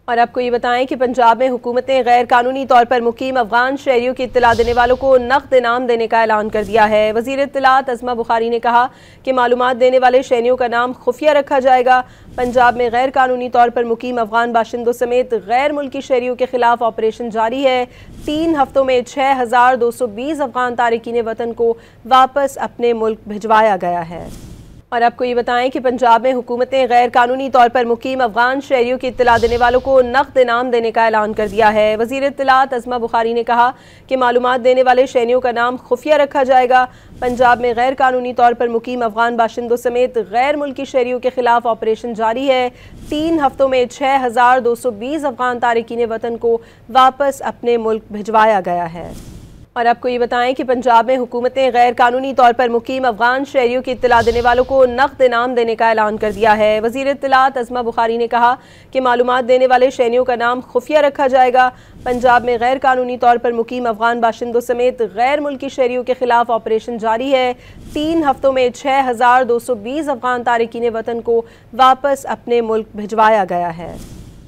और आपको ये बताएं कि पंजाब में हुकूमत ने गैर कानूनी तौर पर मुकीम अफगान शहरियों की इत्तला देने वालों को नकद इनाम देने का ऐलान कर दिया है। वज़ीर इत्तलात अज़मा बुखारी ने कहा कि मालूमात देने वाले शहरियों का नाम खुफिया रखा जाएगा। पंजाब में गैर कानूनी तौर पर मुकीम अफगान बाशिंदों समेत गैर मुल्की शहरियों के खिलाफ ऑपरेशन जारी है। 3 हफ्तों में 6220 अफगान तारिकीन वतन को वापस अपने मुल्क भिजवाया गया है। और आपको ये बताएं कि पंजाब में हुकूमत ने गैर कानूनी तौर पर मुकीम अफगान शहरियों की इत्तला देने वालों को नकद इनाम देने का ऐलान कर दिया है। वज़ीर इत्तलात अज़मा बुखारी ने कहा कि मालूमात देने वाले शहरियों का नाम खुफिया रखा जाएगा। पंजाब में गैर कानूनी तौर पर मुकीम अफगान बाशिंदों समेत गैर मुल्की शहरियों के खिलाफ ऑपरेशन जारी है। 3 हफ्तों में 6220 अफगान तारिकीन वतन को वापस अपने मुल्क भिजवाया गया है। और आपको ये बताएं कि पंजाब में हुकूमत ने गैर कानूनी तौर पर मुकीम अफगान शहरियों की इत्तला देने वालों को नकद इनाम देने का ऐलान कर दिया है। वज़ीर इत्तलात अज़मा बुखारी ने कहा कि मालूमात देने वाले शहरियों का नाम खुफिया रखा जाएगा। पंजाब में गैर कानूनी तौर पर मुकीम अफगान बाशिंदों समेत गैर मुल्की शहरियों के खिलाफ ऑपरेशन जारी है। 3 हफ्तों में 6220 अफगान तारिकीन वतन को वापस अपने मुल्क भिजवाया गया है।